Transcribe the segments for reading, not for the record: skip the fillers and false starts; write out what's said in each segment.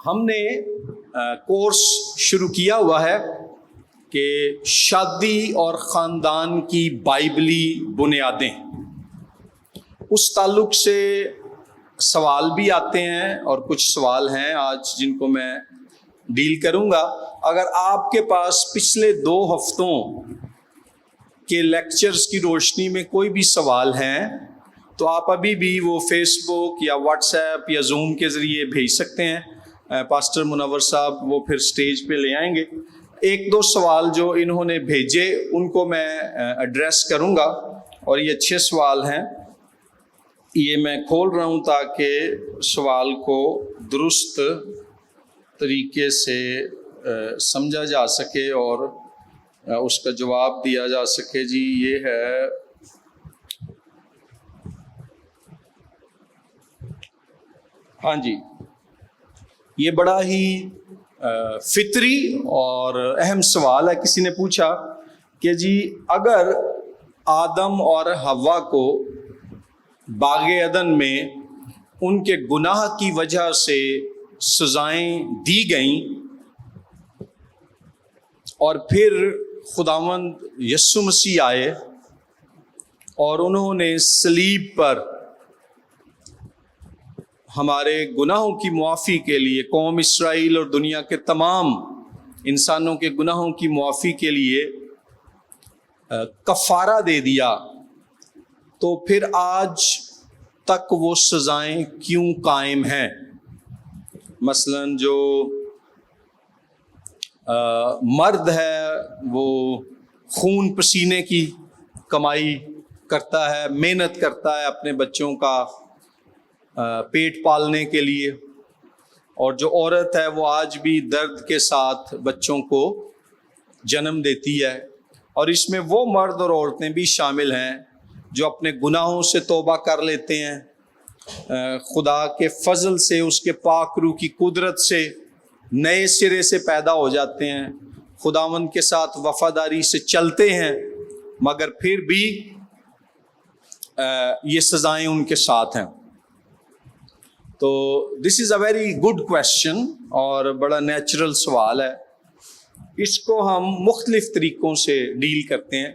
ہم نے کورس شروع کیا ہوا ہے کہ شادی اور خاندان کی بائبلی بنیادیں، اس تعلق سے سوال بھی آتے ہیں اور کچھ سوال ہیں آج جن کو میں ڈیل کروں گا۔ اگر آپ کے پاس پچھلے 2 ہفتوں کے لیکچرز کی روشنی میں کوئی بھی سوال ہیں تو آپ ابھی بھی وہ فیس بک یا واٹس ایپ یا زوم کے ذریعے بھیج سکتے ہیں۔ پاسٹر منور صاحب وہ پھر سٹیج پہ لے آئیں گے۔ 1-2 سوال جو انہوں نے بھیجے ان کو میں ایڈریس کروں گا، اور یہ اچھے سوال ہیں۔ یہ میں کھول رہا ہوں تاکہ سوال کو درست طریقے سے سمجھا جا سکے اور اس کا جواب دیا جا سکے۔ جی یہ ہے، ہاں جی، یہ بڑا ہی فطری اور اہم سوال ہے۔ کسی نے پوچھا کہ جی اگر آدم اور حوا کو باغ عدن میں ان کے گناہ کی وجہ سے سزائیں دی گئیں اور پھر خداوند یسوع مسیح آئے اور انہوں نے صلیب پر ہمارے گناہوں کی معافی کے لیے، قوم اسرائیل اور دنیا کے تمام انسانوں کے گناہوں کی معافی کے لیے کفارہ دے دیا، تو پھر آج تک وہ سزائیں کیوں قائم ہیں؟ مثلا جو مرد ہے وہ خون پسینے کی کمائی کرتا ہے، محنت کرتا ہے اپنے بچوں کا پیٹ پالنے کے لیے، اور جو عورت ہے وہ آج بھی درد کے ساتھ بچوں کو جنم دیتی ہے۔ اور اس میں وہ مرد اور عورتیں بھی شامل ہیں جو اپنے گناہوں سے توبہ کر لیتے ہیں، خدا کے فضل سے، اس کے پاک روح کی قدرت سے نئے سرے سے پیدا ہو جاتے ہیں، خداوند کے ساتھ وفاداری سے چلتے ہیں، مگر پھر بھی یہ سزائیں ان کے ساتھ ہیں۔ تو دس از اے ویری گڈ کویسچن اور بڑا نیچرل سوال ہے۔ اس کو ہم مختلف طریقوں سے ڈیل کرتے ہیں۔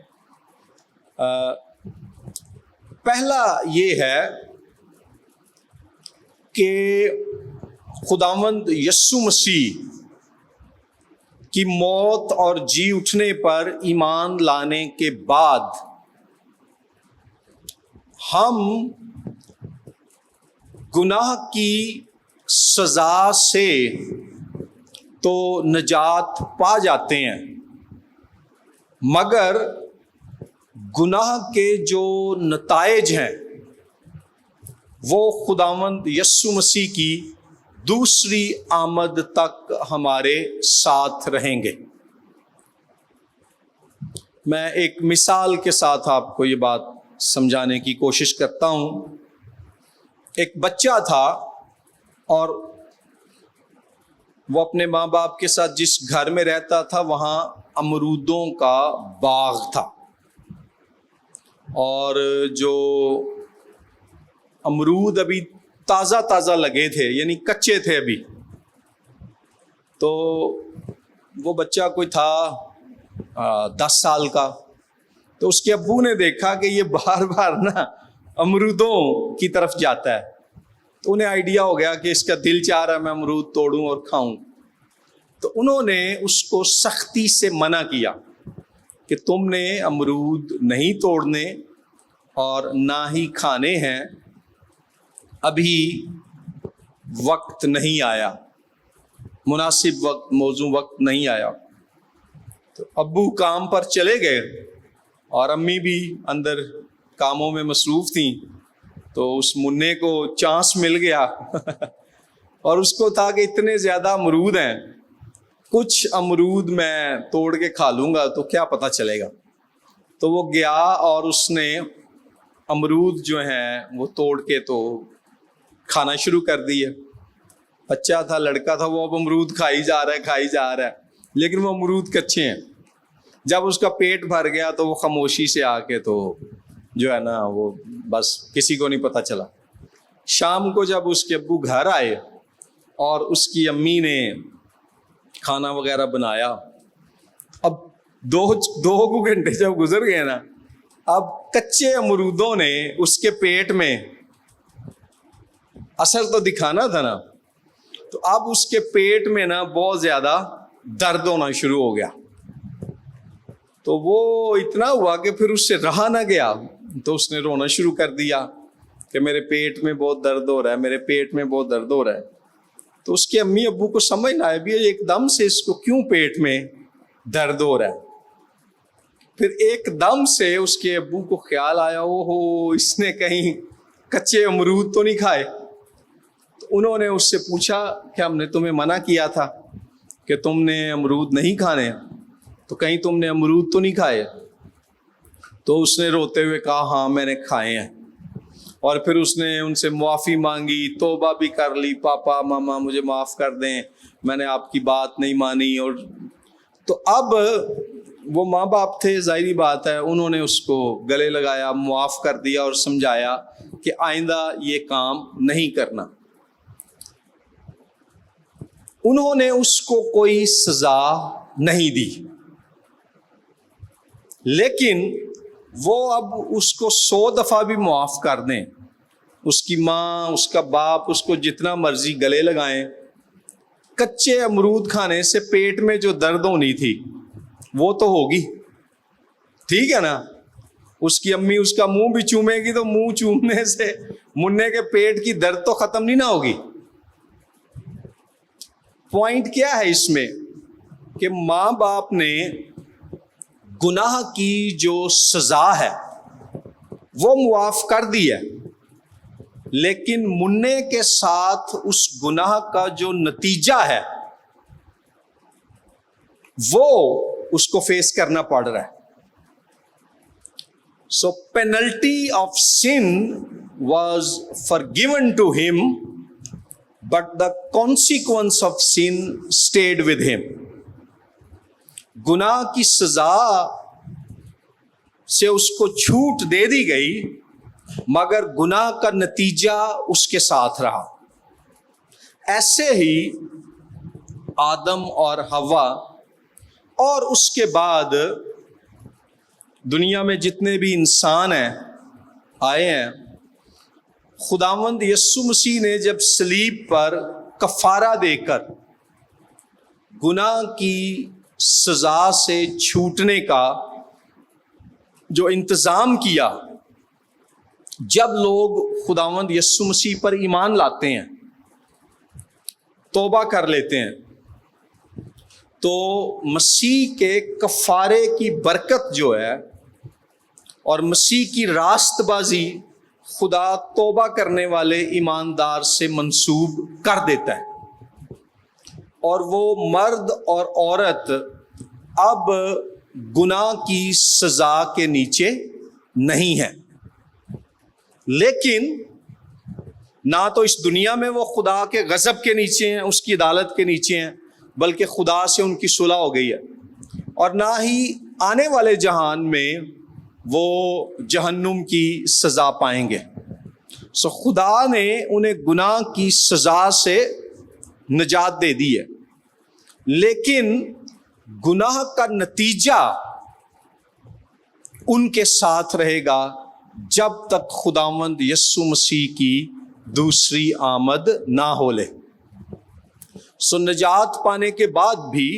پہلا یہ ہے کہ خداوند یسوع مسیح کی موت اور جی اٹھنے پر ایمان لانے کے بعد ہم گناہ کی سزا سے تو نجات پا جاتے ہیں، مگر گناہ کے جو نتائج ہیں وہ خداوند یسوع مسیح کی دوسری آمد تک ہمارے ساتھ رہیں گے۔ میں ایک مثال کے ساتھ آپ کو یہ بات سمجھانے کی کوشش کرتا ہوں۔ ایک بچہ تھا اور وہ اپنے ماں باپ کے ساتھ جس گھر میں رہتا تھا وہاں امرودوں کا باغ تھا، اور جو امرود ابھی تازہ تازہ لگے تھے، یعنی کچے تھے ابھی، تو وہ بچہ کوئی تھا 10 سال کا، تو اس کے ابو نے دیکھا کہ یہ بار بار نا امرودوں کی طرف جاتا ہے، تو انہیں آئیڈیا ہو گیا کہ اس کا دل چاہ رہا ہے میں امرود توڑوں اور کھاؤں۔ تو انہوں نے اس کو سختی سے منع کیا کہ تم نے امرود نہیں توڑنے اور نہ ہی کھانے ہیں، ابھی وقت نہیں آیا، مناسب وقت، موزوں وقت نہیں آیا۔ تو ابو کام پر چلے گئے اور امی بھی اندر کاموں میں مصروف تھیں، تو اس منع کو چانس مل گیا اور اس کو تھا کہ اتنے زیادہ امرود ہیں، کچھ امرود میں توڑ کے کھا لوں گا تو کیا پتہ چلے گا۔ تو وہ گیا اور اس نے امرود جو ہیں وہ توڑ کے تو کھانا شروع کر دیے۔ بچہ تھا، لڑکا تھا، وہ اب امرود کھائی جا رہا ہے، لیکن وہ امرود کچے ہیں۔ جب اس کا پیٹ بھر گیا تو وہ خاموشی سے آ کے تو جو ہے نا وہ بس کسی کو نہیں پتہ چلا۔ شام کو جب اس کے ابو گھر آئے اور اس کی امی نے کھانا وغیرہ بنایا. اب دو گھنٹے جب گزر گئے نا, اب کچے امرودوں نے اس کے پیٹ میں اثر تو دکھانا تھا نا, تو اب اس کے پیٹ میں نا بہت زیادہ درد ہونا شروع ہو گیا. تو وہ اتنا ہوا کہ پھر اس سے رہا نہ گیا, تو اس نے رونا شروع کر دیا کہ میرے پیٹ میں بہت درد ہو رہا ہے, میرے پیٹ میں بہت درد ہو رہا ہے. تو اس کے امی ابو کو سمجھ نہ آیا بھی ایک دم سے اس کو کیوں پیٹ میں درد ہو رہا ہے. پھر ایک دم سے اس کے ابو کو خیال آیا, او ہو اس نے کہیں کچے امرود تو نہیں کھائے. تو انہوں نے اس سے پوچھا کہ ہم نے تمہیں منع کیا تھا کہ تم نے امرود نہیں کھانے, تو کہیں تم نے امرود تو نہیں کھائے. تو اس نے روتے ہوئے کہا ہاں میں نے کھائے ہیں. اور پھر اس نے ان سے معافی مانگی, توبہ بھی کر لی, پاپا ماما مجھے معاف کر دیں, میں نے آپ کی بات نہیں مانی. اور تو اب وہ ماں باپ تھے, ظاہری بات ہے انہوں نے اس کو گلے لگایا, معاف کر دیا اور سمجھایا کہ آئندہ یہ کام نہیں کرنا. انہوں نے اس کو کوئی سزا نہیں دی, لیکن وہ اب اس کو 100 دفعہ بھی معاف کر دیں, اس کی ماں اس کا باپ اس کو جتنا مرضی گلے لگائیں, کچے امرود کھانے سے پیٹ میں جو درد ہونی تھی وہ تو ہوگی, ٹھیک ہے نا. اس کی امی اس کا منہ بھی چومے گی تو منہ چومنے سے منے کے پیٹ کی درد تو ختم نہیں نہ ہوگی. پوائنٹ کیا ہے اس میں کہ ماں باپ نے گناہ کی جو سزا ہے وہ معاف کر دی ہے, لیکن مننے کے ساتھ اس گناہ کا جو نتیجہ ہے وہ اس کو فیس کرنا پڑ رہا ہے. So penalty of sin was forgiven to him, but the consequence of sin stayed with him. گناہ کی سزا سے اس کو چھوٹ دے دی گئی, مگر گناہ کا نتیجہ اس کے ساتھ رہا. ایسے ہی آدم اور حوا اور اس کے بعد دنیا میں جتنے بھی انسان ہیں آئے ہیں, خداوند یسوع مسیح نے جب صلیب پر کفارہ دے کر گناہ کی سزا سے چھوٹنے کا جو انتظام کیا, جب لوگ خداوند یسوع مسیح پر ایمان لاتے ہیں, توبہ کر لیتے ہیں, تو مسیح کے کفارے کی برکت جو ہے اور مسیح کی راست بازی خدا توبہ کرنے والے ایماندار سے منسوب کر دیتا ہے, اور وہ مرد اور عورت اب گناہ کی سزا کے نیچے نہیں ہے. لیکن نہ تو اس دنیا میں وہ خدا کے غضب کے نیچے ہیں, اس کی عدالت کے نیچے ہیں, بلکہ خدا سے ان کی صلح ہو گئی ہے, اور نہ ہی آنے والے جہان میں وہ جہنم کی سزا پائیں گے. سو خدا نے انہیں گناہ کی سزا سے نجات دے دی ہے, لیکن گناہ کا نتیجہ ان کے ساتھ رہے گا جب تک خداوند یسوع مسیح کی دوسری آمد نہ ہو لے. سو نجات پانے کے بعد بھی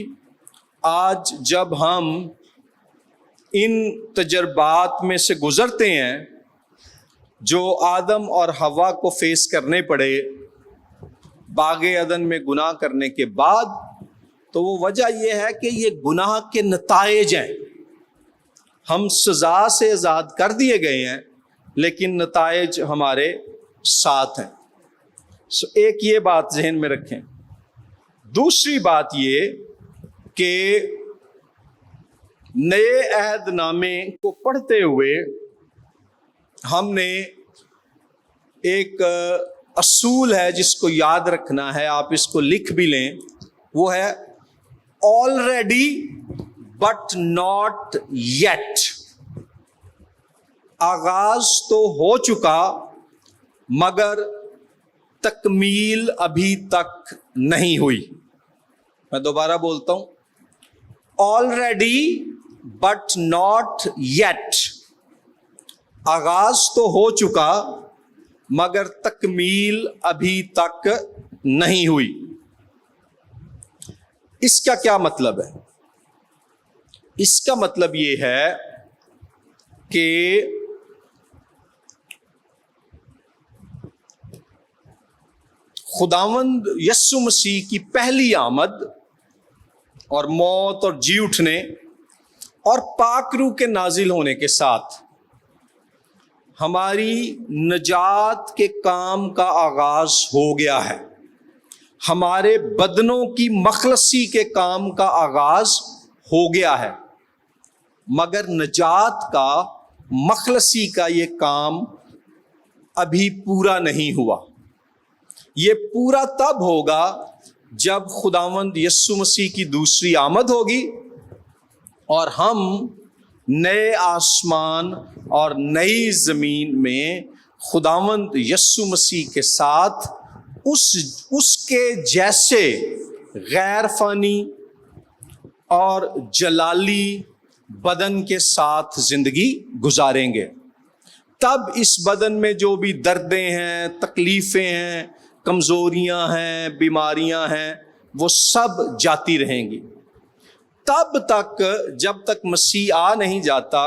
آج جب ہم ان تجربات میں سے گزرتے ہیں جو آدم اور حوا کو فیس کرنے پڑے باغ عدن میں گناہ کرنے کے بعد, تو وہ وجہ یہ ہے کہ یہ گناہ کے نتائج ہیں. ہم سزا سے آزاد کر دیے گئے ہیں, لیکن نتائج ہمارے ساتھ ہیں. سو ایک یہ بات ذہن میں رکھیں. دوسری بات یہ کہ نئے عہد نامے کو پڑھتے ہوئے ہم نے ایک اصول ہے جس کو یاد رکھنا ہے, آپ اس کو لکھ بھی لیں, وہ ہے already but not yet. آغاز تو ہو چکا مگر تکمیل ابھی تک نہیں ہوئی. میں دوبارہ بولتا ہوں, آلریڈی بٹ ناٹ یٹ. آغاز تو ہو چکا مگر تکمیل ابھی تک نہیں ہوئی. اس کا کیا مطلب ہے؟ اس کا مطلب یہ ہے کہ خداوند یسوع مسیح کی پہلی آمد اور موت اور جی اٹھنے اور پاک روح کے نازل ہونے کے ساتھ ہماری نجات کے کام کا آغاز ہو گیا ہے. ہمارے بدنوں کی مخلصی کے کام کا آغاز ہو گیا ہے, مگر نجات کا مخلصی کا یہ کام ابھی پورا نہیں ہوا. یہ پورا تب ہوگا جب خداوند یسوع مسیح کی دوسری آمد ہوگی اور ہم نئے آسمان اور نئی زمین میں خداوند یسوع مسیح کے ساتھ اس کے جیسے غیر فانی اور جلالی بدن کے ساتھ زندگی گزاریں گے. تب اس بدن میں جو بھی دردیں ہیں, تکلیفیں ہیں, کمزوریاں ہیں, بیماریاں ہیں, وہ سب جاتی رہیں گی. تب تک جب تک مسیح آ نہیں جاتا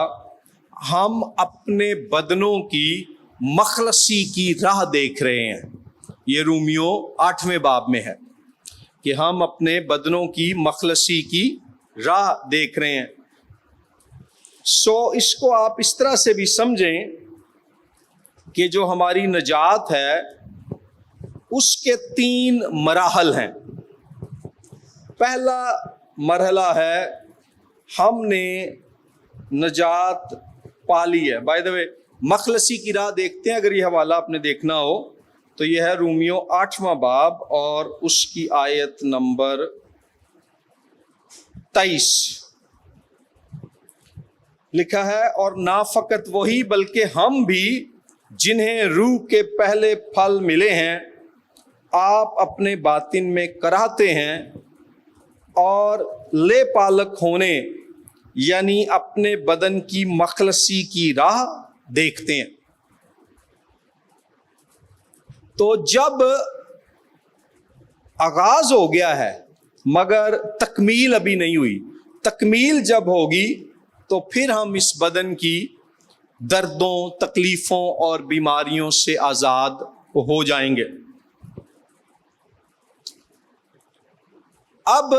ہم اپنے بدنوں کی مخلصی کی راہ دیکھ رہے ہیں. یہ رومیو 8ویں باب میں ہے کہ ہم اپنے بدنوں کی مخلصی کی راہ دیکھ رہے ہیں. اس کو آپ اس طرح سے بھی سمجھیں کہ جو ہماری نجات ہے اس کے 3 مراحل ہیں. پہلا مرحلہ ہے ہم نے نجات پا لی ہے. بائی دا وے مخلصی کی راہ دیکھتے ہیں, اگر یہ حوالہ آپ نے دیکھنا ہو تو یہ ہے رومیو 8واں باب اور اس کی آیت نمبر 23. لکھا ہے, اور نہ فقط وہی بلکہ ہم بھی جنہیں روح کے پہلے پھل ملے ہیں آپ اپنے باطن میں کراہتے ہیں اور لے پالک ہونے یعنی اپنے بدن کی مخلصی کی راہ دیکھتے ہیں. تو جب آغاز ہو گیا ہے مگر تکمیل ابھی نہیں ہوئی, تکمیل جب ہوگی تو پھر ہم اس بدن کی دردوں, تکلیفوں اور بیماریوں سے آزاد ہو جائیں گے. اب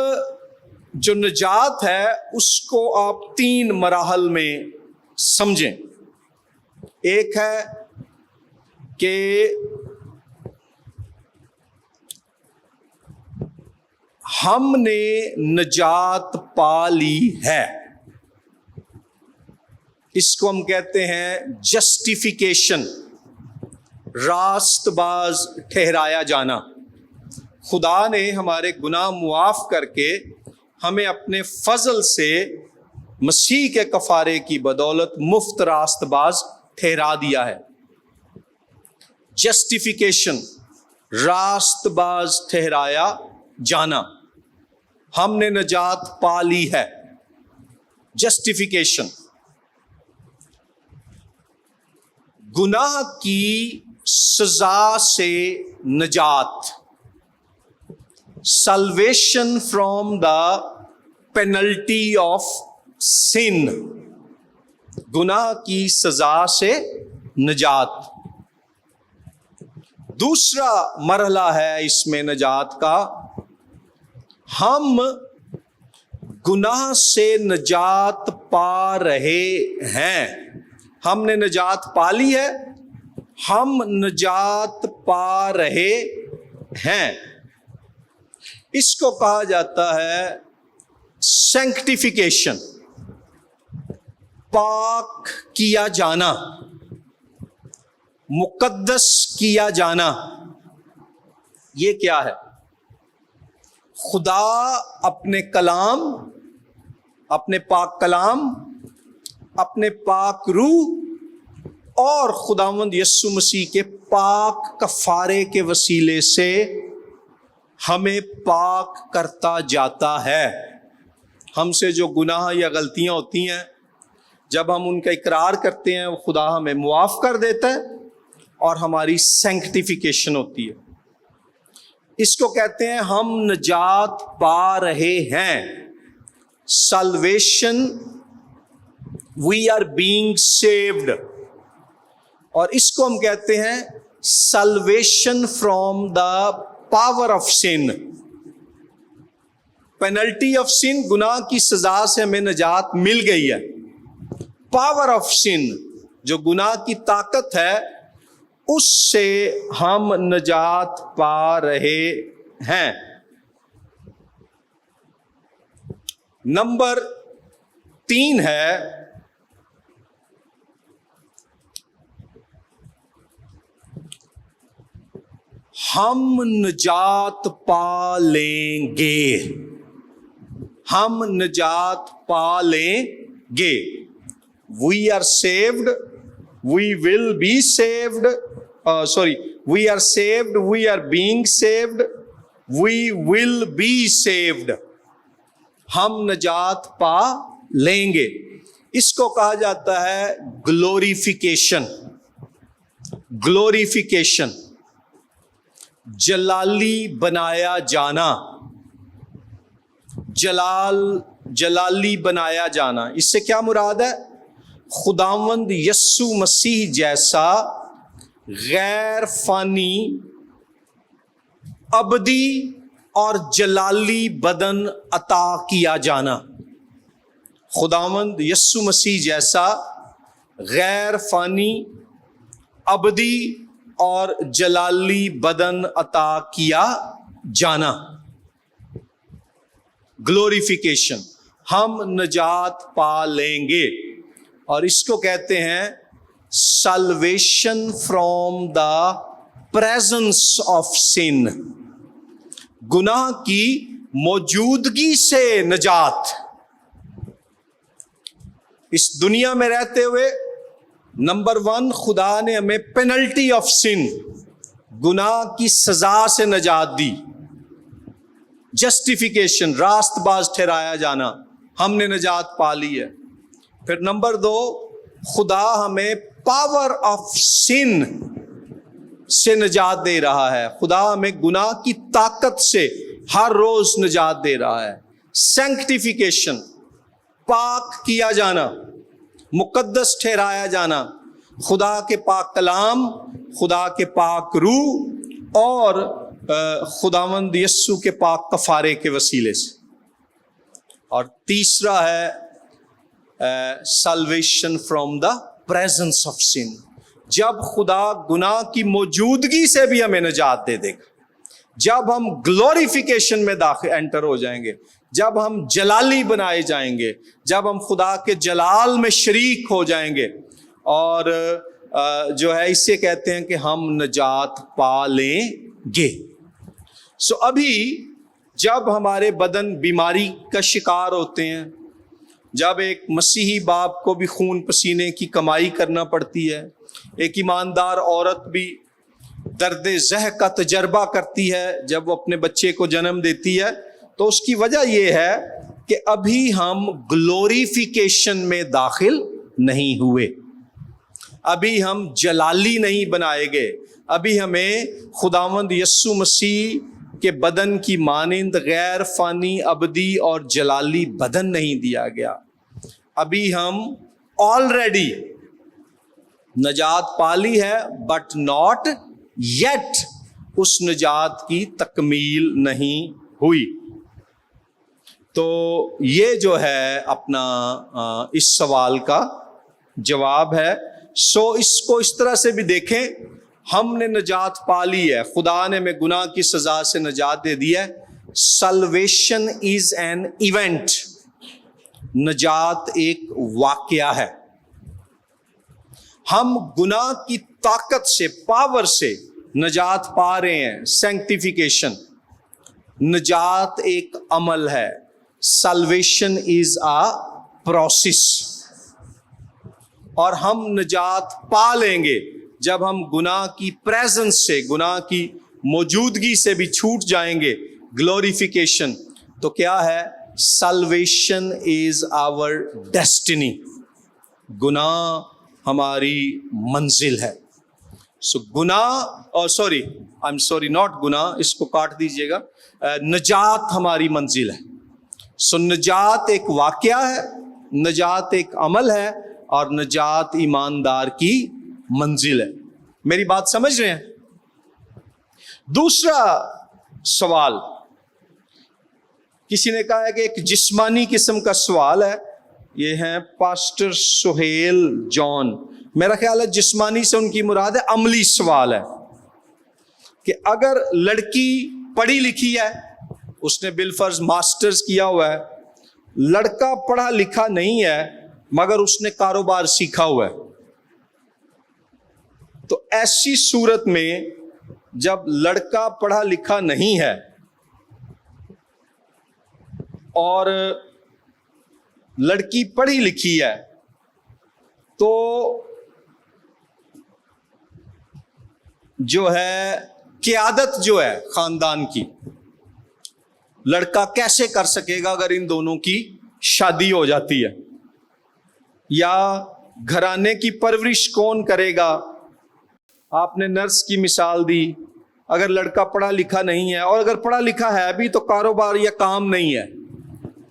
جو نجات ہے اس کو آپ 3 مراحل میں سمجھیں. ایک ہے کہ ہم نے نجات پا لی ہے, اس کو ہم کہتے ہیں جسٹیفیکیشن, راست باز ٹھہرایا جانا. خدا نے ہمارے گناہ معاف کر کے ہمیں اپنے فضل سے مسیح کے کفارے کی بدولت مفت راست باز ٹھہرا دیا ہے. جسٹیفیکیشن, راست باز ٹھہرایا جانا. ہم نے نجات پا لی ہے. جسٹیفیکیشن, گناہ کی سزا سے نجات. Salvation from the penalty of sin, گناہ کی سزا سے نجات. دوسرا مرحلہ ہے اس میں نجات کا, ہم گناہ سے نجات پا رہے ہیں. ہم نے نجات پا لی ہے, ہم نجات پا رہے ہیں. اس کو کہا جاتا ہے سینکٹیفیکیشن, پاک کیا جانا, مقدس کیا جانا. یہ کیا ہے؟ خدا اپنے کلام, اپنے پاک کلام, اپنے پاک روح اور خداوند یسوع مسیح کے پاک کفارے کے وسیلے سے ہمیں پاک کرتا جاتا ہے. ہم سے جو گناہ یا غلطیاں ہوتی ہیں جب ہم ان کا اقرار کرتے ہیں وہ خدا ہمیں معاف کر دیتا ہے اور ہماری سینکٹیفیکیشن ہوتی ہے. اس کو کہتے ہیں ہم نجات پا رہے ہیں. Salvation, we are being saved. اور اس کو ہم کہتے ہیں salvation from the power of sin. Penalty of sin, گناہ کی سزا سے ہمیں نجات مل گئی ہے. پاور آف سن، جو گناہ کی طاقت ہے، اس سے ہم نجات پا رہے ہیں. نمبر 3 ہے ہم نجات پا لیں گے. ہم نجات پا لیں گے. We are saved, we will be saved. We are saved, we are being saved, we will be saved. ہم نجات پا لیں گے. اس کو کہا جاتا ہے گلوریفیکیشن. گلوریفیکیشن، جلالی بنایا جانا. جلالی بنایا جانا، اس سے کیا مراد ہے؟ خداوند یسوع مسیح جیسا غیر فانی، ابدی اور جلالی بدن عطا کیا جانا. خداوند یسوع مسیح جیسا غیر فانی، ابدی اور جلالی بدن عطا کیا جانا. گلوریفیکیشن، ہم نجات پا لیں گے. اور اس کو کہتے ہیں salvation from the presence of sin. گناہ کی موجودگی سے نجات. اس دنیا میں رہتے ہوئے نمبر 1 خدا نے ہمیں پینلٹی آف سن، گناہ کی سزا سے نجات دی. جسٹیفیکیشن، راست باز ٹھہرایا جانا، ہم نے نجات پا لی ہے. پھر نمبر 2 خدا ہمیں پاور آف سن سے نجات دے رہا ہے. خدا ہمیں گناہ کی طاقت سے ہر روز نجات دے رہا ہے. سینکٹیفیکیشن، پاک کیا جانا، مقدس ٹھہرایا جانا، خدا کے پاک کلام، خدا کے پاک روح اور خداوند یسوع کے پاک کفارے کے وسیلے سے. اور تیسرا ہے salvation from the presence of sin. جب خدا گناہ کی موجودگی سے بھی ہمیں نجات دے دے گا، جب ہم گلوریفیکیشن میں داخل انٹر ہو جائیں گے، جب ہم جلالی بنائے جائیں گے، جب ہم خدا کے جلال میں شریک ہو جائیں گے، اور جو ہے اسے کہتے ہیں کہ ہم نجات پا لیں گے. ابھی جب ہمارے بدن بیماری کا شکار ہوتے ہیں، جب ایک مسیحی باپ کو بھی خون پسینے کی کمائی کرنا پڑتی ہے، ایک ایماندار عورت بھی درد زہ کا تجربہ کرتی ہے جب وہ اپنے بچے کو جنم دیتی ہے، تو اس کی وجہ یہ ہے کہ ابھی ہم گلوریفیکیشن میں داخل نہیں ہوئے، ابھی ہم جلالی نہیں بنائے گئے، ابھی ہمیں خداوند یسوع مسیح کے بدن کی مانند غیر فانی، ابدی اور جلالی بدن نہیں دیا گیا. ابھی ہم آلریڈی نجات پالی ہے بٹ ناٹ یٹ، اس نجات کی تکمیل نہیں ہوئی. تو یہ جو ہے اپنا اس سوال کا جواب ہے. اس کو اس طرح سے بھی دیکھیں، ہم نے نجات پا لی ہے، خدا نے ہمیں گناہ کی سزا سے نجات دے دی ہے. سلویشن از این ایونٹ، نجات ایک واقعہ ہے. ہم گناہ کی طاقت سے، پاور سے نجات پا رہے ہیں. سینکٹیفیکیشن، نجات ایک عمل ہے. Salvation is a process. اور ہم نجات پا لیں گے جب ہم گناہ کی پریزنس سے، گناہ کی موجودگی سے بھی چھوٹ جائیں گے, گلوریفیکیشن, تو کیا ہے؟ سلویشن از آور ڈیسٹنی, گناہ ہماری منزل ہے. سو گناہ sorry I am sorry not گناہ, اس کو کاٹ دیجئے گا, نجات ہماری منزل ہے. سو نجات ایک واقعہ ہے, نجات ایک عمل ہے, اور نجات ایماندار کی منزل ہے. میری بات سمجھ رہے ہیں؟ دوسرا سوال کسی نے کہا ہے کہ ایک جسمانی قسم کا سوال ہے. یہ ہیں پاسٹر سہیل جان. میرا خیال ہے جسمانی سے ان کی مراد ہے عملی سوال ہے کہ اگر لڑکی پڑھی لکھی ہے, اس نے بالفرض ماسٹرز کیا ہوا ہے, لڑکا پڑھا لکھا نہیں ہے مگر اس نے کاروبار سیکھا ہوا ہے, تو ایسی صورت میں جب لڑکا پڑھا لکھا نہیں ہے اور لڑکی پڑھی لکھی ہے, تو جو ہے قیادت جو ہے خاندان کی, لڑکا کیسے کر سکے گا اگر ان دونوں کی شادی ہو جاتی ہے؟ یا گھرانے کی پرورش کون کرے گا؟ آپ نے نرس کی مثال دی. اگر لڑکا پڑھا لکھا نہیں ہے, اور اگر پڑھا لکھا ہے بھی تو کاروبار یا کام نہیں ہے,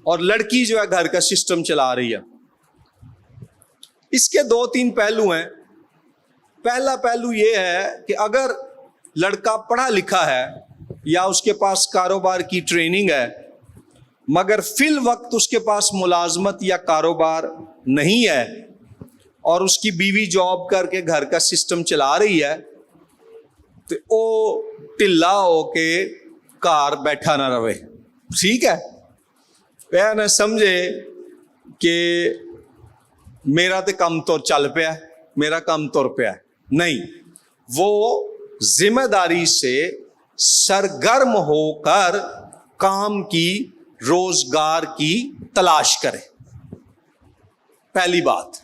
اور لڑکی جو ہے گھر کا سسٹم چلا رہی ہے. اس کے 2-3 پہلو ہیں. پہلا پہلو یہ ہے کہ اگر لڑکا پڑھا لکھا ہے یا اس کے پاس کاروبار کی ٹریننگ ہے مگر فی الوقت اس کے پاس ملازمت یا کاروبار نہیں ہے, اور اس کی بیوی جاب کر کے گھر کا سسٹم چلا رہی ہے, تو او ٹلا ہو کے کار بیٹھا نہ رہے. ٹھیک ہے, وہ نہ سمجھے کہ میرا تو کم تو چل پیا, میرا کم تر پیا. نہیں, وہ ذمہ داری سے سرگرم ہو کر کام کی, روزگار کی تلاش کرے. پہلی بات.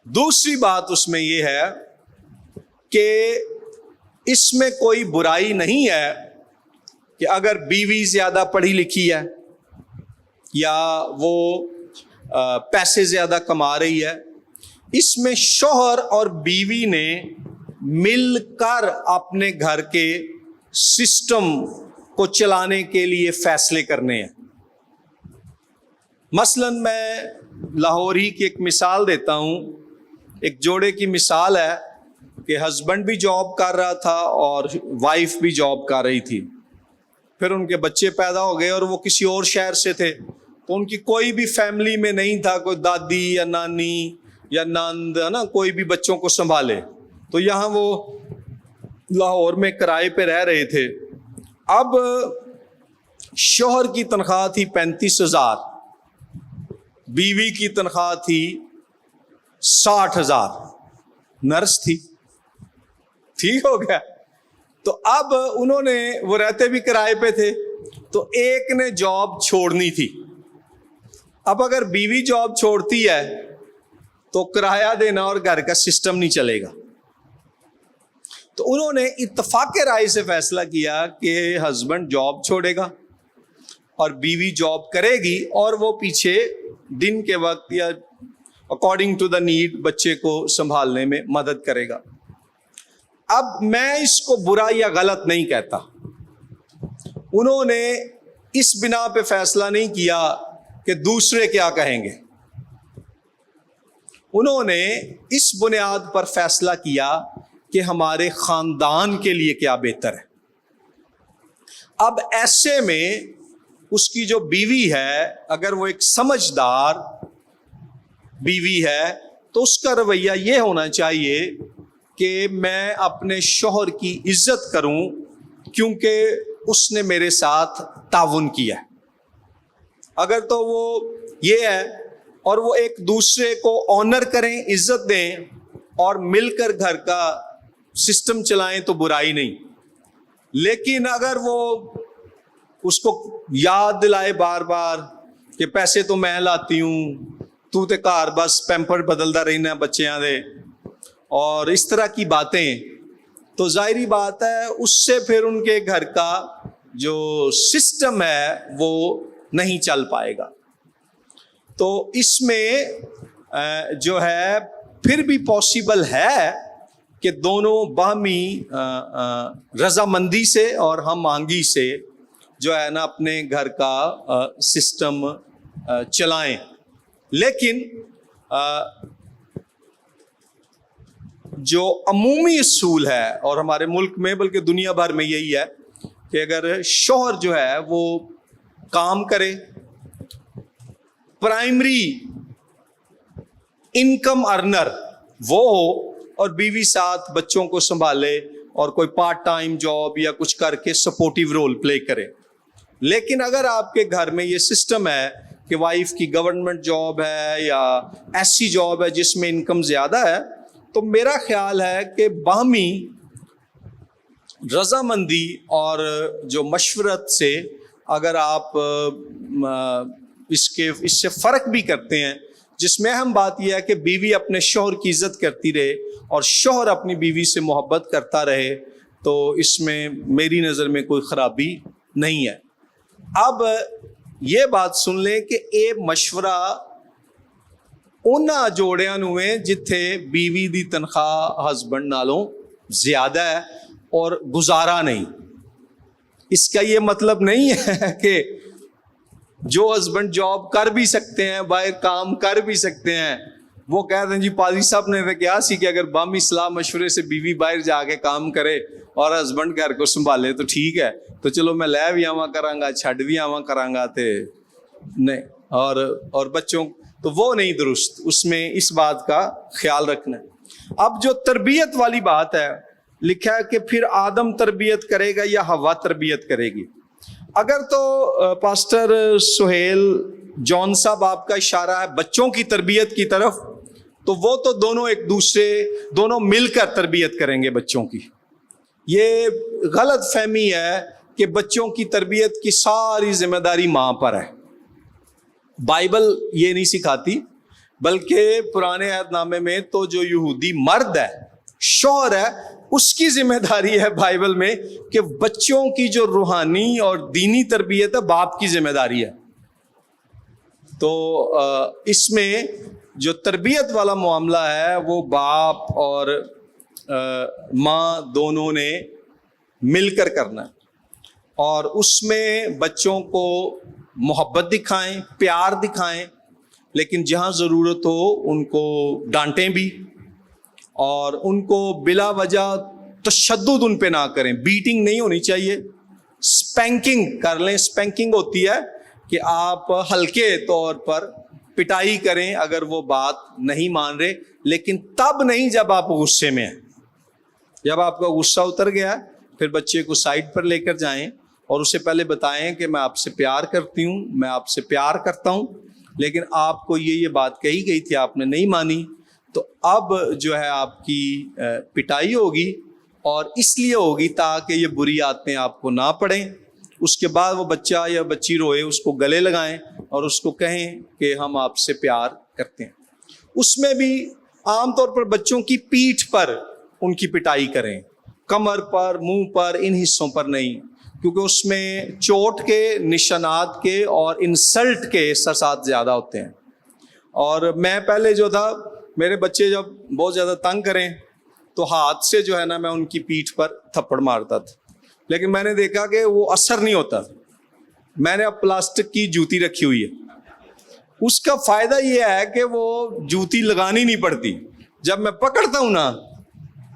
دوسری بات اس میں یہ ہے کہ اس میں کوئی برائی نہیں ہے کہ اگر بیوی زیادہ پڑھی لکھی ہے یا وہ پیسے زیادہ کما رہی ہے, اس میں شوہر اور بیوی نے مل کر اپنے گھر کے سسٹم کو چلانے کے لیے فیصلے کرنے ہیں. مثلا میں لاہور ہی کی ایک مثال دیتا ہوں. ایک جوڑے کی مثال ہے کہ ہسبینڈ بھی جاب کر رہا تھا اور وائف بھی جاب کر رہی تھی. پھر ان کے بچے پیدا ہو گئے اور وہ کسی اور شہر سے تھے, تو ان کی کوئی بھی فیملی میں نہیں تھا, کوئی دادی یا نانی یا ناند ہے نا, کوئی بھی بچوں کو سنبھالے. تو یہاں وہ لاہور میں کرائے پہ رہ رہے تھے. اب شوہر کی تنخواہ تھی 35,000, بیوی کی تنخواہ تھی 60,000, نرس تھی. ٹھیک ہو گیا. تو اب انہوں نے, وہ رہتے بھی کرائے پہ تھے, تو ایک نے جاب چھوڑنی تھی. اب اگر بیوی جاب چھوڑتی ہے تو کرایہ دینا اور گھر کا سسٹم نہیں چلے گا. تو انہوں نے اتفاق رائے سے فیصلہ کیا کہ ہسبینڈ جاب چھوڑے گا اور بیوی جاب کرے گی, اور وہ پیچھے دن کے وقت یا اکارڈنگ ٹو دا نیڈ بچے کو سنبھالنے میں مدد کرے گا. اب میں اس کو برا یا غلط نہیں کہتا. انہوں نے اس بنا پہ فیصلہ نہیں کیا کہ دوسرے کیا کہیں گے. انہوں نے اس بنیاد پر فیصلہ کیا کہ ہمارے خاندان کے لیے کیا بہتر ہے. اب ایسے میں اس کی جو بیوی ہے, اگر وہ ایک سمجھدار بیوی ہے, تو اس کا رویہ یہ ہونا چاہیے کہ میں اپنے شوہر کی عزت کروں کیونکہ اس نے میرے ساتھ تعاون کیا ہے. اگر تو وہ یہ ہے اور وہ ایک دوسرے کو آنر کریں, عزت دیں اور مل کر گھر کا سسٹم چلائیں تو برائی نہیں. لیکن اگر وہ اس کو یاد دلائے بار بار کہ پیسے تو میں لاتی ہوں, تو تے گھر بس پیمپر بدلتا رہنا بچیاں دے, اور اس طرح کی باتیں, تو ظاہری بات ہے اس سے پھر ان کے گھر کا جو سسٹم ہے وہ نہیں چل پائے گا. تو اس میں جو ہے پھر بھی پاسبل ہے کہ دونوں باہمی رضامندی سے اور ہم آہنگی سے جو ہے نا اپنے گھر کا سسٹم چلائیں. لیکن جو عمومی اصول ہے اور ہمارے ملک میں بلکہ دنیا بھر میں یہی ہے کہ اگر شوہر جو ہے وہ کام کرے, پرائمری انکم ارنر وہ ہو اور بیوی ساتھ بچوں کو سنبھالے اور کوئی پارٹ ٹائم جاب یا کچھ کر کے سپورٹیو رول پلے کرے. لیکن اگر آپ کے گھر میں یہ سسٹم ہے کہ وائف کی گورنمنٹ جاب ہے یا ایسی جاب ہے جس میں انکم زیادہ ہے, تو میرا خیال ہے کہ باہمی رضامندی اور جو مشورت سے اگر آپ اس سے فرق بھی کرتے ہیں, جس میں اہم بات یہ ہے کہ بیوی اپنے شوہر کی عزت کرتی رہے اور شوہر اپنی بیوی سے محبت کرتا رہے, تو اس میں میری نظر میں کوئی خرابی نہیں ہے. اب یہ بات سن لیں کہ یہ مشورہ انہاں جوڑیاں نوں ہے جتھے بیوی دی تنخواہ ہسبینڈ نالوں زیادہ ہے اور گزارا نہیں. اس کا یہ مطلب نہیں ہے کہ جو ہسبینڈ جاب کر بھی سکتے ہیں, باہر کام کر بھی سکتے ہیں, وہ کہتے ہیں جی پادری صاحب نے تو کیا سی کہ اگر باہمی صلاح مشورے سے بیوی باہر جا کے کام کرے اور ہسبینڈ گھر کو سنبھالے تو ٹھیک ہے, تو چلو میں لے بھی آواں کراں گا, چھڈ بھی آواں کراں گا, تے نہیں اور بچوں تو وہ نہیں درست. اس میں اس بات کا خیال رکھنا ہے. اب جو تربیت والی بات ہے, لکھا ہے کہ پھر آدم تربیت کرے گا یا ہوا تربیت کرے گی. اگر تو پاسٹر سہیل جون صاحب آپ کا اشارہ ہے بچوں کی تربیت کی طرف, تو وہ تو دونوں مل کر تربیت کریں گے بچوں کی. یہ غلط فہمی ہے کہ بچوں کی تربیت کی ساری ذمہ داری ماں پر ہے. بائبل یہ نہیں سکھاتی, بلکہ پرانے عہد نامے میں تو جو یہودی مرد ہے, شوہر ہے, اس کی ذمہ داری ہے بائبل میں کہ بچوں کی جو روحانی اور دینی تربیت ہے باپ کی ذمہ داری ہے. تو اس میں جو تربیت والا معاملہ ہے وہ باپ اور ماں دونوں نے مل کر کرنا ہے, اور اس میں بچوں کو محبت دکھائیں, پیار دکھائیں, لیکن جہاں ضرورت ہو ان کو ڈانٹیں بھی, اور ان کو بلا وجہ تشدد ان پہ نہ کریں. بیٹنگ نہیں ہونی چاہیے, سپینکنگ کر لیں. سپینکنگ ہوتی ہے کہ آپ ہلکے طور پر پٹائی کریں اگر وہ بات نہیں مان رہے, لیکن تب نہیں جب آپ غصے میں ہیں. جب آپ کا غصہ اتر گیا پھر بچے کو سائڈ پر لے کر جائیں اور اسے پہلے بتائیں کہ میں آپ سے پیار کرتی ہوں, میں آپ سے پیار کرتا ہوں, لیکن آپ کو یہ بات کہی گئی تھی آپ نے نہیں مانی, تو اب جو ہے آپ کی پٹائی ہوگی, اور اس لیے ہوگی تاکہ یہ بری عادتیں آپ کو نہ پڑیں. اس کے بعد وہ بچہ یا بچی روئے, اس کو گلے لگائیں اور اس کو کہیں کہ ہم آپ سے پیار کرتے ہیں. اس میں بھی عام طور پر بچوں کی پیٹھ پر ان کی پٹائی کریں, کمر پر, منہ پر, ان حصوں پر نہیں, کیونکہ اس میں چوٹ کے نشانات کے اور انسلٹ کے احساسات زیادہ ہوتے ہیں. اور میں پہلے جو تھا, میرے بچے جب بہت زیادہ تنگ کریں تو ہاتھ سے جو ہے نا میں ان کی پیٹھ پر تھپڑ مارتا تھا, لیکن میں نے دیکھا کہ وہ اثر نہیں ہوتا. میں نے اب پلاسٹک کی جوتی رکھی ہوئی ہے, اس کا فائدہ یہ ہے کہ وہ جوتی لگانی نہیں پڑتی. جب میں پکڑتا ہوں نا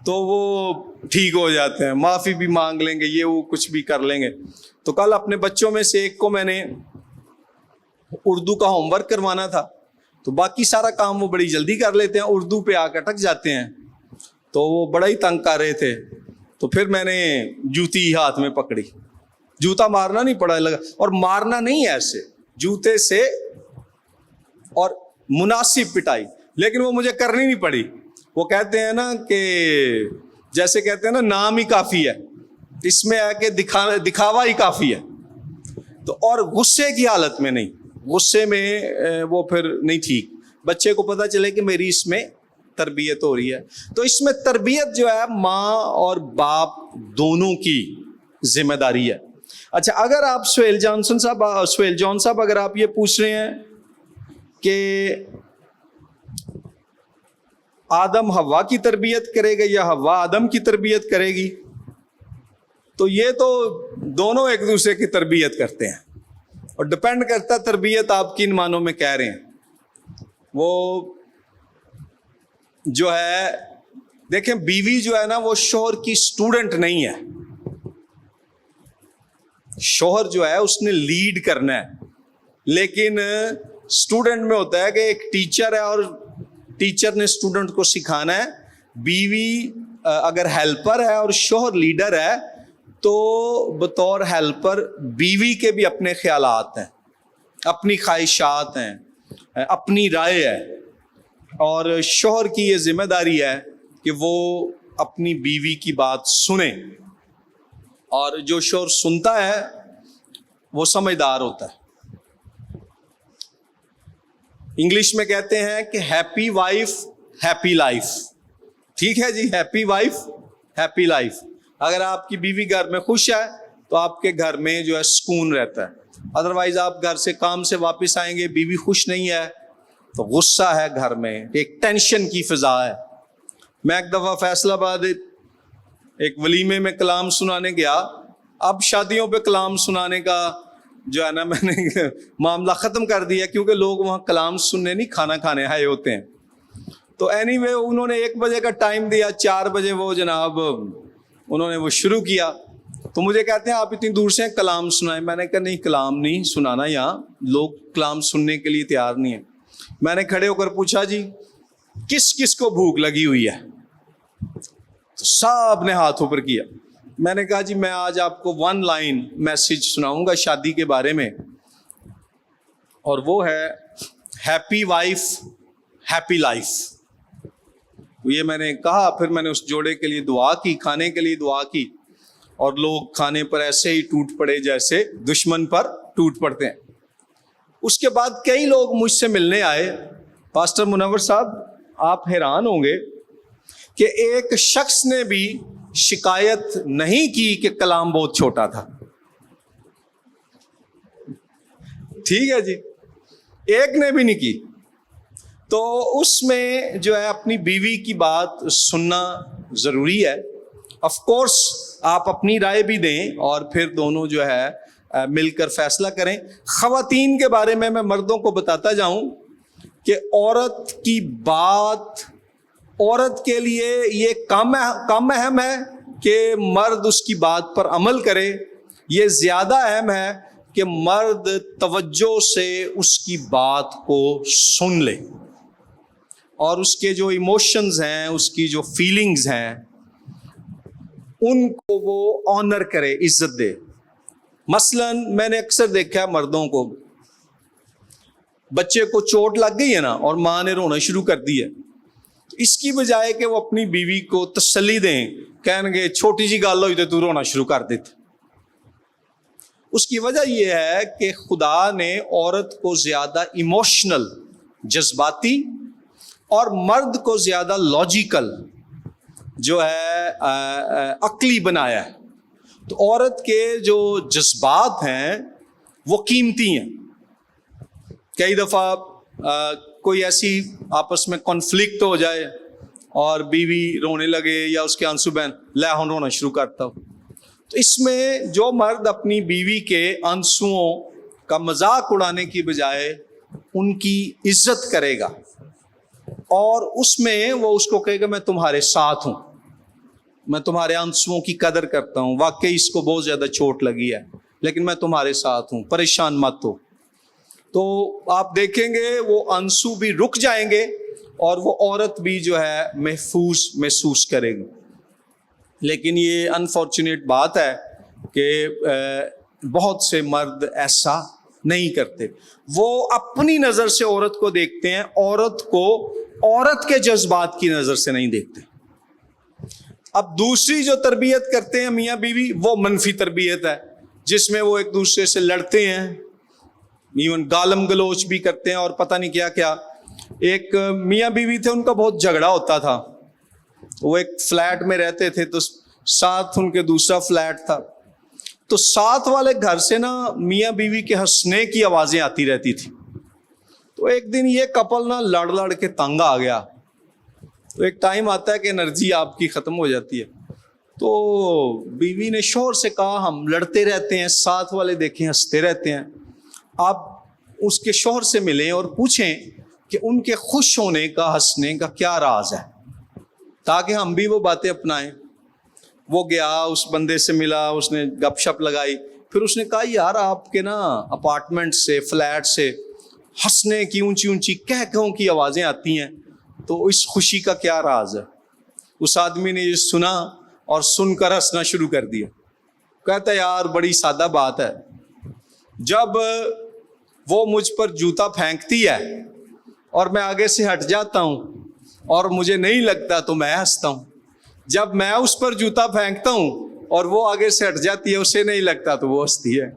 تو وہ ٹھیک ہو جاتے ہیں, معافی بھی مانگ لیں گے, یہ وہ کچھ بھی کر لیں گے. تو کل اپنے بچوں میں سے ایک کو میں نے اردو کا ہوم ورک کروانا تھا, تو باقی سارا کام وہ بڑی جلدی کر لیتے ہیں, اردو پہ آ کے اٹک جاتے ہیں, تو وہ بڑا ہی تنگ کر رہے تھے. تو پھر میں نے جوتی ہاتھ میں پکڑی, جوتا مارنا نہیں پڑا لگا, اور مارنا نہیں ہے ایسے جوتے سے, اور مناسب پٹائی, لیکن وہ مجھے کرنی نہیں پڑی. وہ کہتے ہیں نا کہ جیسے کہتے ہیں نا نام ہی کافی ہے, اس میں ہے کہ دکھاوا ہی کافی ہے. تو اور غصے کی حالت میں نہیں, غصے میں وہ پھر نہیں ٹھیک. بچے کو پتہ چلے کہ میری اس میں تربیت ہو رہی ہے. تو اس میں تربیت جو ہے ماں اور باپ دونوں کی ذمہ داری ہے. اچھا اگر آپ سہیل جان صاحب اگر آپ یہ پوچھ رہے ہیں کہ آدم حوا کی تربیت کرے گا یا حوا آدم کی تربیت کرے گی, تو یہ تو دونوں ایک دوسرے کی تربیت کرتے ہیں, اور ڈپینڈ کرتا ہے تربیت آپ کن معنوں میں کہہ رہے ہیں. وہ جو ہے دیکھیں بیوی جو ہے نا وہ شوہر کی اسٹوڈنٹ نہیں ہے. شوہر جو ہے اس نے لیڈ کرنا ہے, لیکن اسٹوڈنٹ میں ہوتا ہے کہ ایک ٹیچر ہے اور ٹیچر نے اسٹوڈنٹ کو سکھانا ہے. بیوی اگر ہیلپر ہے اور شوہر لیڈر ہے تو بطور ہیلپر بیوی کے بھی اپنے خیالات ہیں, اپنی خواہشات ہیں, اپنی رائے ہے, اور شوہر کی یہ ذمہ داری ہے کہ وہ اپنی بیوی کی بات سنے, اور جو شوہر سنتا ہے وہ سمجھدار ہوتا ہے. انگلش میں کہتے ہیں کہ ہیپی وائف ہیپی لائف. ٹھیک ہے جی, ہیپی وائف ہیپی لائف. اگر آپ کی بیوی گھر میں خوش ہے تو آپ کے گھر میں جو ہے سکون رہتا ہے. ادروائز آپ گھر سے کام سے واپس آئیں گے, بیوی خوش نہیں ہے تو غصہ ہے گھر میں, ایک ٹینشن کی فضا ہے. میں ایک دفعہ فیصل آباد ایک ولیمے میں کلام سنانے گیا. اب شادیوں پہ کلام سنانے کا جو ہے نا میں نے معاملہ ختم کر دیا, کیونکہ لوگ وہاں کلام سننے نہیں کھانا کھانے آئے ہوتے ہیں. تو اینی وے انہوں نے 1 بجے کا ٹائم دیا, 4 بجے وہ جناب انہوں نے وہ شروع کیا. تو مجھے کہتے ہیں آپ اتنی دور سے کلام سنائیں. میں نے کہا نہیں کلام نہیں سنانا, یہاں لوگ کلام سننے کے لیے تیار نہیں ہیں. میں نے کھڑے ہو کر پوچھا جی کس کس کو بھوک لگی ہوئی ہے, تو سب نے ہاتھ اوپر کیا. میں نے کہا جی میں آج آپ کو 1 لائن میسج سناؤں گا شادی کے بارے میں, اور وہ ہے ہیپی وائف ہیپی لائف. یہ میں نے کہا, پھر میں نے اس جوڑے کے لیے دعا کی, کھانے کے لیے دعا کی, اور لوگ کھانے پر ایسے ہی ٹوٹ پڑے جیسے دشمن پر ٹوٹ پڑتے ہیں. اس کے بعد کئی لوگ مجھ سے ملنے آئے. پاسٹر منور صاحب آپ حیران ہوں گے کہ ایک شخص نے بھی شکایت نہیں کی کہ کلام بہت چھوٹا تھا. ٹھیک ہے جی, ایک نے بھی نہیں کی. تو اس میں جو ہے اپنی بیوی کی بات سننا ضروری ہے. آف کورس آپ اپنی رائے بھی دیں اور پھر دونوں جو ہے مل کر فیصلہ کریں. خواتین کے بارے میں مردوں کو بتاتا جاؤں کہ عورت کی بات عورت کے لیے یہ کم اہم ہے کہ مرد اس کی بات پر عمل کرے. یہ زیادہ اہم ہے کہ مرد توجہ سے اس کی بات کو سن لے, اور اس کے جو ایموشنز ہیں, اس کی جو فیلنگز ہیں, ان کو وہ آنر کرے, عزت دے. مثلا میں نے اکثر دیکھا ہے مردوں کو, بچے کو چوٹ لگ گئی ہے نا اور ماں نے رونا شروع کر دی ہے, اس کی بجائے کہ وہ اپنی بیوی کو تسلی دیں, کہیں گے چھوٹی جی گل ہوئی تو رونا شروع کر دیتے. اس کی وجہ یہ ہے کہ خدا نے عورت کو زیادہ ایموشنل جذباتی اور مرد کو زیادہ لاجیکل جو ہے عقلی بنایا ہے. تو عورت کے جو جذبات ہیں وہ قیمتی ہیں. کئی دفعہ کوئی ایسی آپس میں کانفلکٹ ہو جائے اور بیوی رونے لگے یا اس کے آنسو بہن لے ہوں رونا شروع کرتا ہو, تو اس میں جو مرد اپنی بیوی کے آنسوؤں کا مذاق اڑانے کی بجائے ان کی عزت کرے گا اور اس میں وہ اس کو کہے گا میں تمہارے ساتھ ہوں, میں تمہارے آنسوؤں کی قدر کرتا ہوں, واقعی اس کو بہت زیادہ چوٹ لگی ہے لیکن میں تمہارے ساتھ ہوں, پریشان مت ہو. تو آپ دیکھیں گے وہ آنسو بھی رک جائیں گے اور وہ عورت بھی جو ہے محفوظ محسوس کرے گی. لیکن یہ انفارچونیٹ بات ہے کہ بہت سے مرد ایسا نہیں کرتے. وہ اپنی نظر سے عورت کو دیکھتے ہیں, عورت کو عورت کے جذبات کی نظر سے نہیں دیکھتے. اب دوسری جو تربیت کرتے ہیں میاں بیوی, وہ منفی تربیت ہے جس میں وہ ایک دوسرے سے لڑتے ہیں, ایون گالم گلوچ بھی کرتے ہیں اور پتہ نہیں کیا کیا. ایک میاں بیوی تھے, ان کا بہت جھگڑا ہوتا تھا. وہ ایک فلیٹ میں رہتے تھے, تو ساتھ ان کے دوسرا فلیٹ تھا. تو ساتھ والے گھر سے نا میاں بیوی کے ہنسنے کی آوازیں آتی رہتی تھی. تو ایک دن یہ کپل نا لڑ لڑ کے تنگ آ گیا. تو ایک ٹائم آتا ہے کہ انرجی آپ کی ختم ہو جاتی ہے. تو بیوی نے شوہر سے کہا, ہم لڑتے رہتے ہیں, ساتھ والے دیکھیں ہنستے رہتے ہیں, آپ اس کے شوہر سے ملیں اور پوچھیں کہ ان کے خوش ہونے کا, ہنسنے کا کیا راز ہے, تاکہ ہم بھی وہ باتیں اپنائیں. وہ گیا, اس بندے سے ملا, اس نے گپ شپ لگائی. پھر اس نے کہا, یار آپ کے نا اپارٹمنٹ سے, فلیٹ سے ہنسنے کی اونچی اونچی کہوں کی آوازیں آتی ہیں, تو اس خوشی کا کیا راز ہے؟ اس آدمی نے یہ سنا اور سن کر ہنسنا شروع کر دیا. کہتا ہے, یار بڑی سادہ بات ہے, جب وہ مجھ پر جوتا پھینکتی ہے اور میں آگے سے ہٹ جاتا ہوں اور مجھے نہیں لگتا تو میں ہنستا ہوں. جب میں اس پر جوتا پھینکتا ہوں اور وہ آگے سے ہٹ جاتی ہے, اسے نہیں لگتا تو وہ ہنستی ہے.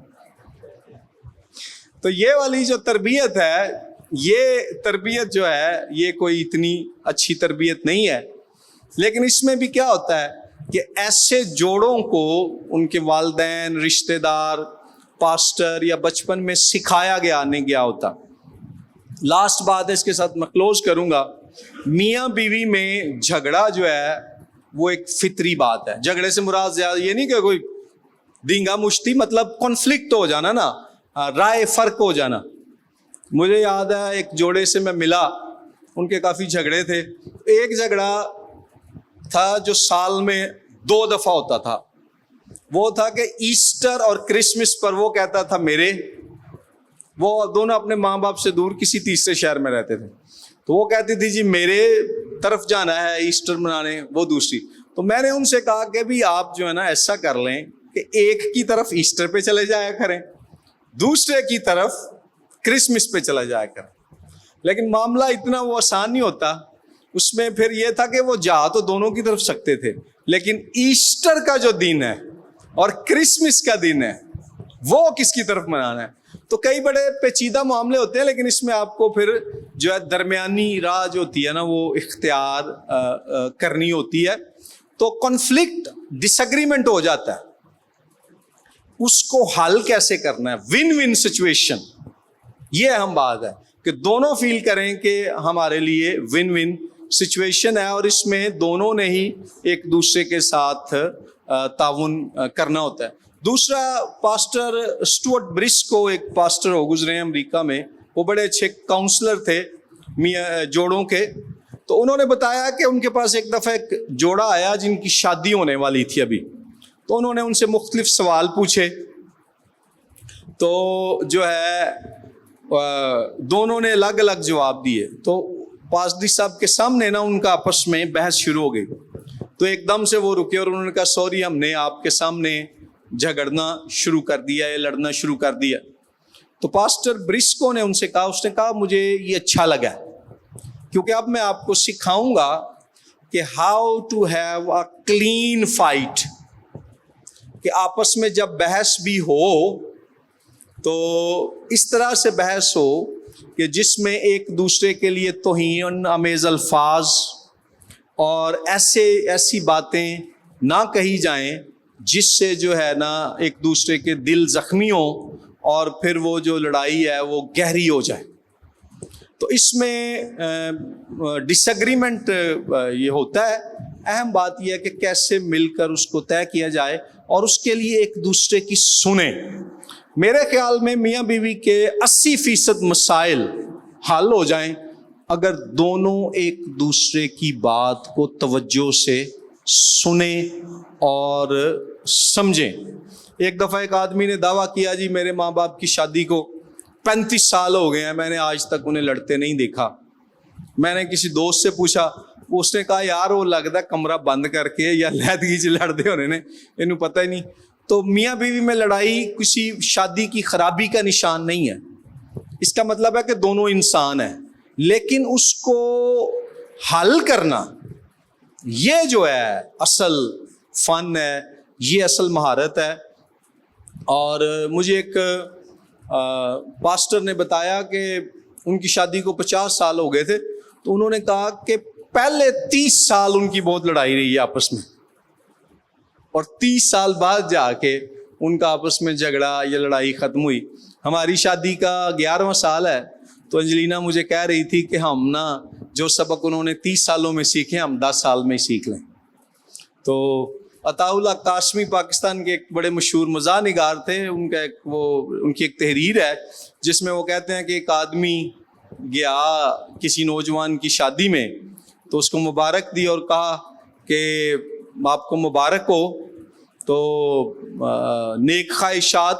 تو یہ والی جو تربیت ہے, یہ تربیت جو ہے یہ کوئی اتنی اچھی تربیت نہیں ہے. لیکن اس میں بھی کیا ہوتا ہے کہ ایسے جوڑوں کو ان کے والدین, رشتہ دار, پاسٹر یا بچپن میں سکھایا گیا نہیں گیا ہوتا. لاسٹ بات ہے, اس کے ساتھ میں کلوز کروں گا. میاں بیوی میں جھگڑا جو ہے وہ ایک فطری بات ہے. جھگڑے سے مراد زیادہ یہ نہیں کہ کوئی دینگا مشتی, مطلب کنفلکٹ ہو جانا نا, رائے فرق ہو جانا. مجھے یاد ہے ایک جوڑے سے میں ملا, ان کے کافی جھگڑے تھے. ایک جھگڑا تھا جو سال میں 2 دفعہ ہوتا تھا. وہ تھا کہ ایسٹر اور کرسمس پر وہ کہتا تھا میرے, وہ دونوں اپنے ماں باپ سے دور کسی تیسرے شہر میں رہتے تھے, تو وہ کہتی تھی جی میرے طرف جانا ہے ایسٹر منانے, وہ دوسری. تو میں نے ان سے کہا کہ بھی آپ جو ہے نا ایسا کر لیں کہ ایک کی طرف ایسٹر پہ چلے جایا کریں, دوسرے کی طرف کرسمس پہ چلا جایا کریں. لیکن معاملہ اتنا وہ آسان نہیں ہوتا. اس میں پھر یہ تھا کہ وہ جا تو دونوں کی طرف سکتے تھے, لیکن ایسٹر کا جو دن ہے اور کرسمس کا دن ہے وہ کس کی طرف منانا ہے. تو کئی بڑے پیچیدہ معاملے ہوتے ہیں, لیکن اس میں آپ کو پھر جو ہے درمیانی راہ جو ہوتی ہے نا وہ اختیار کرنی ہوتی ہے. تو کنفلکٹ, ڈس ایگریمنٹ ہو جاتا ہے, اس کو حل کیسے کرنا ہے, ون ون سچویشن, یہ اہم بات ہے کہ دونوں فیل کریں کہ ہمارے لیے ون ون سچویشن ہے, اور اس میں دونوں نے ہی ایک دوسرے کے ساتھ تعاون کرنا ہوتا ہے. دوسرا, پاسٹر اسٹوارٹ برسکو ایک پاسٹر ہو گزرے ہیں امریکہ میں, وہ بڑے اچھے کاؤنسلر تھے جوڑوں کے. تو انہوں نے بتایا کہ ان کے پاس ایک دفعہ ایک جوڑا آیا جن کی شادی ہونے والی تھی ابھی. تو انہوں نے ان سے مختلف سوال پوچھے, تو جو ہے دونوں نے الگ الگ جواب دیے. تو پادری صاحب کے سامنے نا ان کا آپس میں بحث شروع ہو گئی. تو ایک دم سے وہ رکے اور انہوں نے کہا, سوری ہم نے آپ کے سامنے جھگڑنا شروع کر دیا ہے, لڑنا شروع کر دیا. تو پاسٹر برسکو نے ان سے کہا, اس نے کہا مجھے یہ اچھا لگا, کیونکہ اب میں آپ کو سکھاؤں گا کہ how to have a clean fight, کہ آپس میں جب بحث بھی ہو تو اس طرح سے بحث ہو کہ جس میں ایک دوسرے کے لیے توہین آمیز الفاظ اور ایسی باتیں نہ کہی جائیں جس سے جو ہے نا ایک دوسرے کے دل زخمی ہوں اور پھر وہ جو لڑائی ہے وہ گہری ہو جائے. تو اس میں ڈس ایگریمنٹ یہ ہوتا ہے. اہم بات یہ ہے کہ کیسے مل کر اس کو طے کیا جائے اور اس کے لیے ایک دوسرے کی سنیں. میرے خیال میں میاں بیوی کے 80% مسائل حل ہو جائیں اگر دونوں ایک دوسرے کی بات کو توجہ سے سنیں اور سمجھیں. ایک دفعہ ایک آدمی نے دعویٰ کیا, جی میرے ماں باپ کی شادی کو 35 سال ہو گئے ہیں, میں نے آج تک انہیں لڑتے نہیں دیکھا. میں نے کسی دوست سے پوچھا, اس نے کہا یار وہ لگتا ہے کمرہ بند کر کے یا لہدگی سے لڑتے ہونے نے, انہوں پتہ ہی نہیں. تو میاں بیوی میں لڑائی کسی شادی کی خرابی کا نشان نہیں ہے. اس کا مطلب ہے کہ دونوں انسان ہیں, لیکن اس کو حل کرنا یہ جو ہے اصل فن ہے, یہ اصل مہارت ہے. اور مجھے ایک پاسٹر نے بتایا کہ ان کی شادی کو 50 سال ہو گئے تھے، تو انہوں نے کہا کہ پہلے 30 سال ان کی بہت لڑائی رہی ہے آپس میں، اور 30 سال بعد جا کے ان کا آپس میں جھگڑا یا لڑائی ختم ہوئی۔ ہماری شادی کا 11واں سال ہے، تو انجلینا مجھے کہہ رہی تھی کہ ہم نا جو سبق انہوں نے 30 سالوں میں سیکھے ہم 10 سال میں ہی سیکھ لیں۔ تو عطاء اللہ قاسمی پاکستان کے ایک بڑے مشہور مزاح نگار تھے، ان کی ایک تحریر ہے جس میں وہ کہتے ہیں کہ ایک آدمی گیا کسی نوجوان کی شادی میں، تو اس کو مبارک دی اور کہا کہ آپ کو مبارک ہو، تو نیک خواہشات،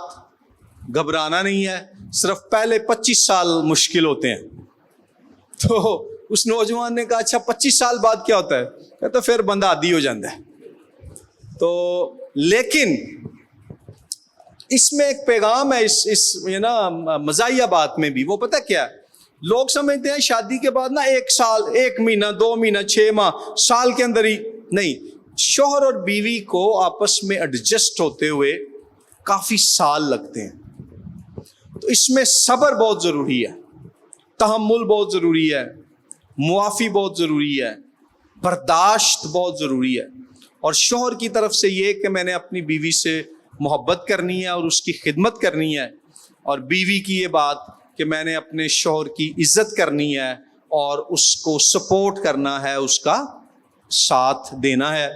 گھبرانا نہیں ہے، صرف پہلے 25 سال مشکل ہوتے ہیں۔ تو اس نوجوان نے کہا اچھا 25 سال بعد کیا ہوتا ہے؟ کہتا پھر بندہ عادی ہو جاتا ہے۔ تو لیکن اس میں ایک پیغام ہے، اس مزاحیہ بات میں بھی، وہ پتہ کیا ہے؟ لوگ سمجھتے ہیں شادی کے بعد نا 1 سال، 1 مہینہ، 2 مہینہ، 6 ماہ، سال کے اندر ہی نہیں، شوہر اور بیوی کو آپس میں ایڈجسٹ ہوتے ہوئے کافی سال لگتے ہیں۔ تو اس میں صبر بہت ضروری ہے، تحمل بہت ضروری ہے، معافی بہت ضروری ہے، برداشت بہت ضروری ہے، اور شوہر کی طرف سے یہ کہ میں نے اپنی بیوی سے محبت کرنی ہے اور اس کی خدمت کرنی ہے، اور بیوی کی یہ بات کہ میں نے اپنے شوہر کی عزت کرنی ہے اور اس کو سپورٹ کرنا ہے، اس کا ساتھ دینا ہے۔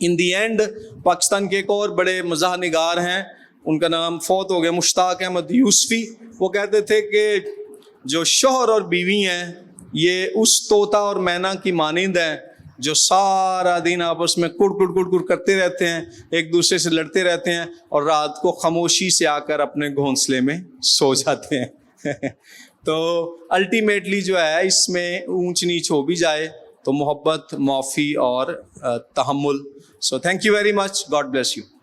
ان دی اینڈ پاکستان کے ایک اور بڑے مزاح نگار ہیں، ان کا نام فوت ہو گیا، مشتاق احمد یوسفی، وہ کہتے تھے کہ جو شوہر اور بیوی ہیں یہ اس طوطا اور مینا کی مانند ہیں جو سارا دن آپس میں کڑ کڑ کرتے رہتے ہیں، ایک دوسرے سے لڑتے رہتے ہیں، اور رات کو خاموشی سے آ کر اپنے گھونسلے میں سو جاتے ہیں۔ تو الٹیمیٹلی جو ہے اس میں اونچ نیچ ہو بھی جائے تو محبت، معافی اور تحمل۔ So thank you very much, God bless you.